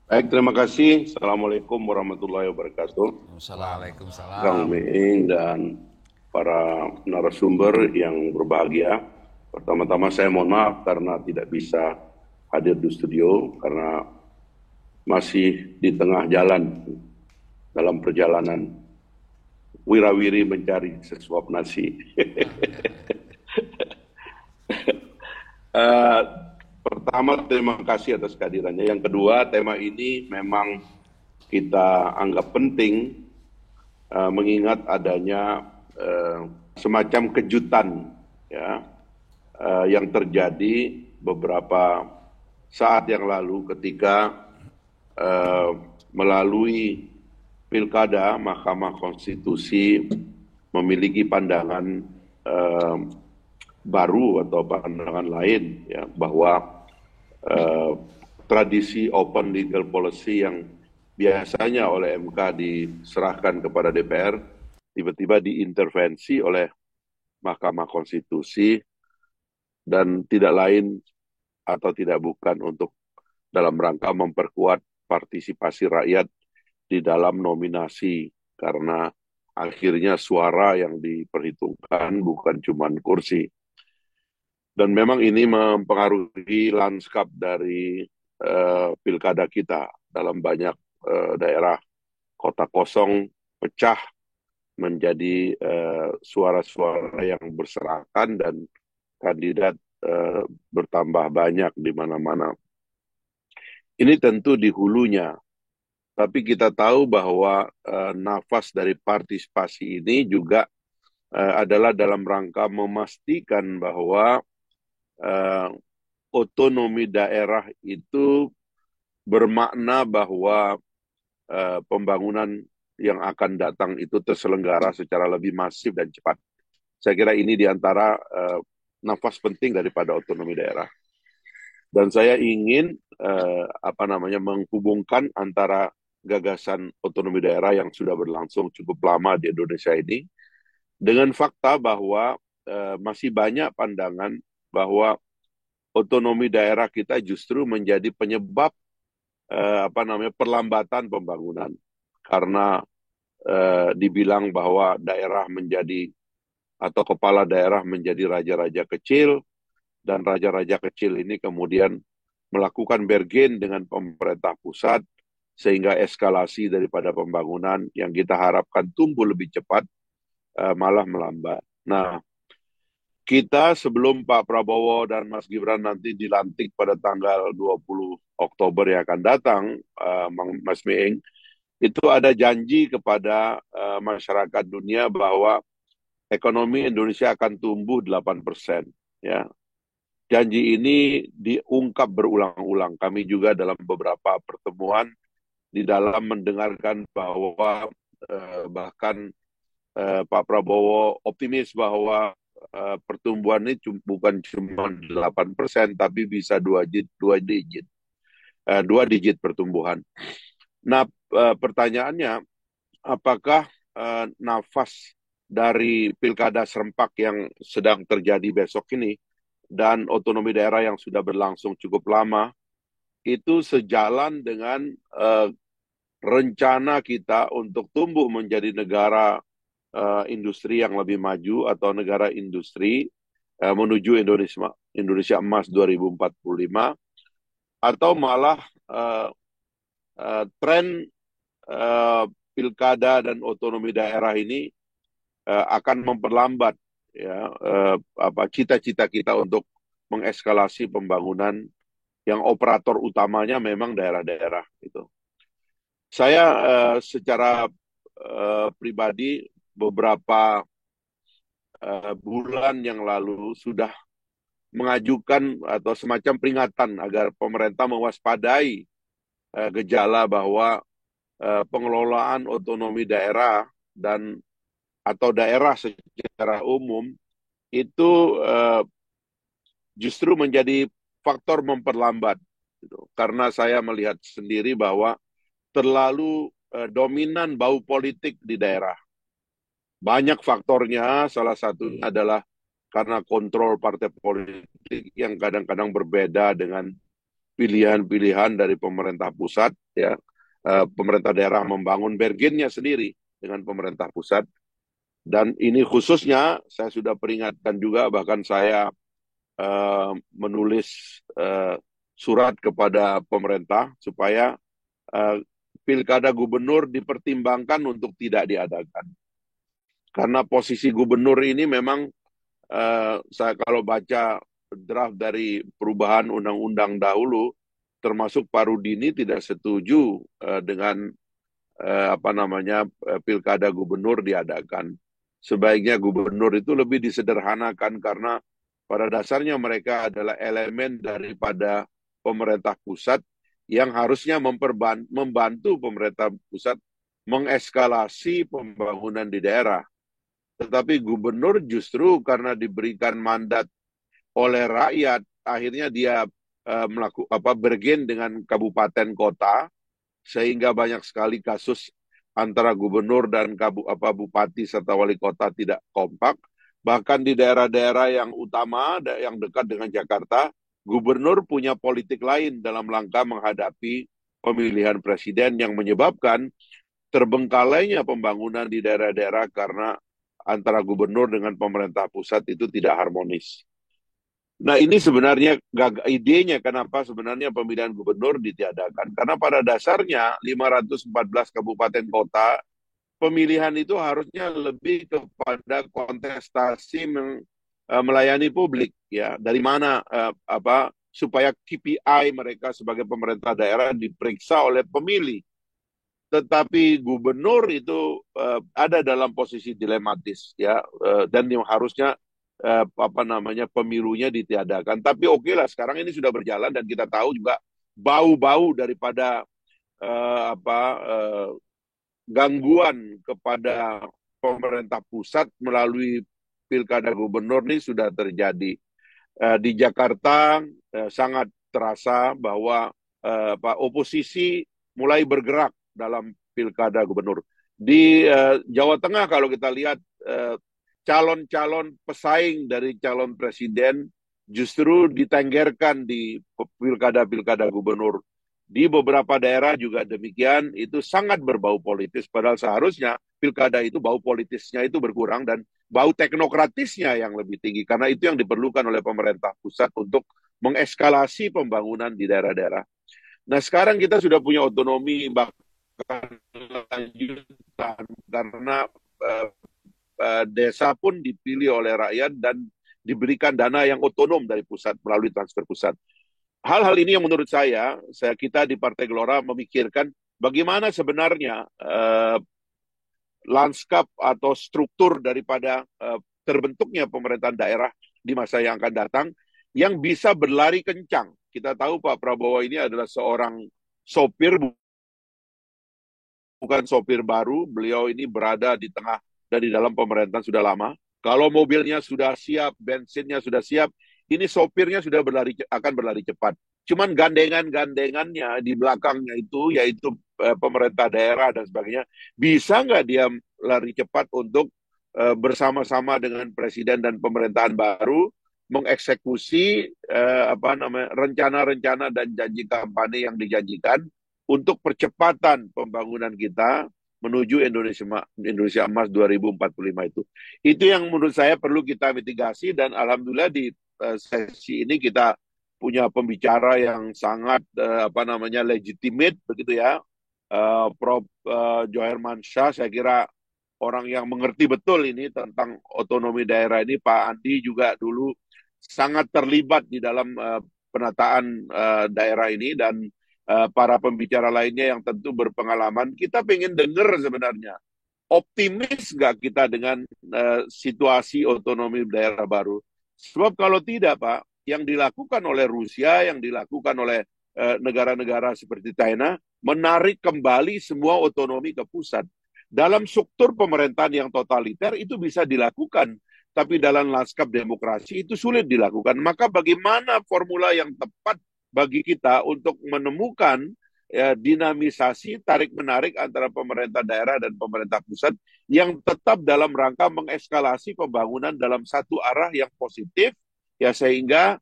Baik, terima kasih. Assalamualaikum warahmatullahi wabarakatuh. Kang Waalaikumsalam. Meing dan para narasumber yang berbahagia. Pertama-tama saya mohon maaf karena tidak bisa hadir di studio karena masih di tengah jalan dalam perjalanan wirawiri mencari sesuap nasi. Eh, Pertama, terima kasih atas kehadirannya. Yang kedua, tema ini memang kita anggap penting mengingat adanya semacam kejutan ya yang terjadi beberapa saat yang lalu ketika eh, melalui pilkada Mahkamah Konstitusi memiliki pandangan eh, baru atau pandangan lain ya bahwa eh, tradisi open legal policy yang biasanya oleh MK diserahkan kepada DPR tiba-tiba diintervensi oleh Mahkamah Konstitusi dan tidak lain atau tidak bukan untuk dalam rangka memperkuat partisipasi rakyat di dalam nominasi karena akhirnya suara yang diperhitungkan bukan cuma kursi. Dan memang ini mempengaruhi lanskap dari pilkada kita dalam banyak daerah kota kosong pecah menjadi suara-suara yang berserakan dan kandidat bertambah banyak di mana-mana. Ini tentu di hulunya, tapi kita tahu bahwa nafas dari partisipasi ini juga adalah dalam rangka memastikan bahwa eh, otonomi daerah itu bermakna bahwa pembangunan yang akan datang itu terselenggara secara lebih masif dan cepat. Saya kira ini diantara nafas penting daripada otonomi daerah. Dan saya ingin menghubungkan antara gagasan otonomi daerah yang sudah berlangsung cukup lama di Indonesia ini dengan fakta bahwa masih banyak pandangan bahwa otonomi daerah kita justru menjadi penyebab perlambatan pembangunan karena dibilang bahwa daerah menjadi atau kepala daerah menjadi raja-raja kecil dan raja-raja kecil ini kemudian melakukan bergen dengan pemerintah pusat sehingga eskalasi daripada pembangunan yang kita harapkan tumbuh lebih cepat malah melambat. Nah, kita sebelum Pak Prabowo dan Mas Gibran nanti dilantik pada tanggal 20 Oktober yang akan datang, Mas Meeng, itu ada janji kepada masyarakat dunia bahwa ekonomi Indonesia akan tumbuh 8%. Ya. Janji ini diungkap berulang-ulang. Kami juga dalam beberapa pertemuan di dalam mendengarkan bahwa bahkan Pak Prabowo optimis bahwa pertumbuhan ini bukan cuma 8%, tapi bisa dua digit pertumbuhan. Nah, pertanyaannya, apakah nafas dari pilkada serempak yang sedang terjadi besok ini dan otonomi daerah yang sudah berlangsung cukup lama itu sejalan dengan rencana kita untuk tumbuh menjadi negara industri yang lebih maju atau negara industri menuju Indonesia Emas 2045 atau malah uh, tren uh, pilkada dan otonomi daerah ini akan memperlambat ya cita-cita kita untuk mengeskalasi pembangunan yang operator utamanya memang daerah-daerah itu. Saya secara pribadi beberapa bulan yang lalu sudah mengajukan atau semacam peringatan agar pemerintah mewaspadai gejala bahwa pengelolaan otonomi daerah dan atau daerah secara umum itu justru menjadi faktor memperlambat gitu. Karena saya melihat sendiri bahwa terlalu dominan bau politik di daerah. Banyak faktornya, salah satunya adalah karena kontrol partai politik yang kadang-kadang berbeda dengan pilihan-pilihan dari pemerintah pusat, ya. Pemerintah daerah membangun bergennya sendiri dengan pemerintah pusat. Dan ini khususnya saya sudah peringatkan juga, bahkan saya menulis surat kepada pemerintah supaya eh, pilkada gubernur dipertimbangkan untuk tidak diadakan. Karena posisi gubernur ini memang saya kalau baca draft dari perubahan undang-undang dahulu, termasuk Pak Rudini tidak setuju dengan pilkada gubernur diadakan. Sebaiknya gubernur itu lebih disederhanakan karena pada dasarnya mereka adalah elemen daripada pemerintah pusat yang harusnya membantu pemerintah pusat mengeskalasi pembangunan di daerah. Tetapi gubernur justru karena diberikan mandat oleh rakyat, akhirnya dia bergen dengan kabupaten kota, sehingga banyak sekali kasus antara gubernur dan bupati serta wali kota tidak kompak. Bahkan di daerah-daerah yang utama, yang dekat dengan Jakarta, gubernur punya politik lain dalam langkah menghadapi pemilihan presiden yang menyebabkan terbengkalainya pembangunan di daerah-daerah karena antara gubernur dengan pemerintah pusat itu tidak harmonis. Nah, ini sebenarnya idenya kenapa sebenarnya pemilihan gubernur ditiadakan. Karena pada dasarnya 514 kabupaten kota, pemilihan itu harusnya lebih kepada kontestasi melayani publik, ya. Dari mana supaya KPI mereka sebagai pemerintah daerah diperiksa oleh pemilih. Tetapi gubernur itu ada dalam posisi dilematis, ya, dan yang harusnya pemilunya ditiadakan. Tapi oke lah, sekarang ini sudah berjalan dan kita tahu juga bau-bau daripada gangguan kepada pemerintah pusat melalui pilkada gubernur ini sudah terjadi. Di Jakarta sangat terasa bahwa oposisi mulai bergerak dalam pilkada gubernur. Di Jawa Tengah kalau kita lihat calon-calon pesaing dari calon presiden justru ditenggerkan di pilkada-pilkada gubernur. Di beberapa daerah juga demikian, itu sangat berbau politis. Padahal seharusnya pilkada itu bau politisnya itu berkurang dan bau teknokratisnya yang lebih tinggi. Karena itu yang diperlukan oleh pemerintah pusat untuk mengeskalasi pembangunan di daerah-daerah. Nah, sekarang kita sudah punya otonomi bahkan lanjutan karena desa pun dipilih oleh rakyat dan diberikan dana yang otonom dari pusat melalui transfer pusat. Hal-hal ini yang menurut kita di Partai Gelora memikirkan bagaimana sebenarnya lanskap atau struktur daripada terbentuknya pemerintahan daerah di masa yang akan datang yang bisa berlari kencang. Kita tahu Pak Prabowo ini adalah seorang sopir, bukan sopir baru. Beliau ini berada di tengah dan di dalam pemerintahan sudah lama. Kalau mobilnya sudah siap, bensinnya sudah siap, ini sopirnya sudah akan berlari cepat. Cuman gandengan-gandengannya di belakangnya itu, yaitu pemerintah daerah dan sebagainya, bisa nggak dia lari cepat untuk bersama-sama dengan presiden dan pemerintahan baru mengeksekusi rencana-rencana dan janji kampanye yang dijanjikan untuk percepatan pembangunan kita menuju Indonesia Emas 2045 itu. Itu yang menurut saya perlu kita mitigasi dan alhamdulillah di sesi ini kita punya pembicara yang sangat legitimate begitu ya. Prof. Joher Mansyah, saya kira orang yang mengerti betul ini tentang otonomi daerah ini. Pak Andi juga dulu sangat terlibat di dalam penataan daerah ini dan para pembicara lainnya yang tentu berpengalaman. Kita pengen dengar sebenarnya, optimis nggak kita dengan situasi otonomi daerah baru? Sebab kalau tidak, Pak, yang dilakukan oleh Rusia, yang dilakukan oleh negara-negara seperti China, menarik kembali semua otonomi ke pusat. Dalam struktur pemerintahan yang totaliter itu bisa dilakukan, tapi dalam lanskap demokrasi itu sulit dilakukan. Maka bagaimana formula yang tepat bagi kita untuk menemukan dinamisasi tarik-menarik antara pemerintah daerah dan pemerintah pusat yang tetap dalam rangka mengeskalasi pembangunan dalam satu arah yang positif, ya, sehingga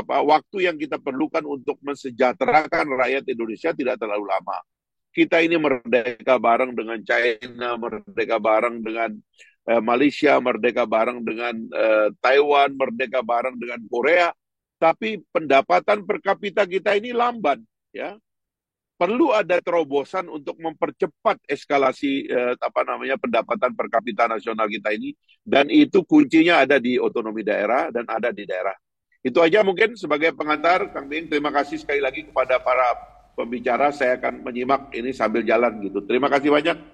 waktu yang kita perlukan untuk mensejahterakan rakyat Indonesia tidak terlalu lama. Kita ini merdeka bareng dengan China, merdeka bareng dengan Malaysia, merdeka bareng dengan Taiwan, merdeka bareng dengan Korea, tapi pendapatan per kapita kita ini lamban, ya. Perlu ada terobosan untuk mempercepat eskalasi pendapatan per kapita nasional kita ini, dan itu kuncinya ada di otonomi daerah dan ada di daerah. Itu aja mungkin sebagai pengantar, Kang Bing. Terima kasih sekali lagi kepada para pembicara. Saya akan menyimak ini sambil jalan gitu. Terima kasih banyak.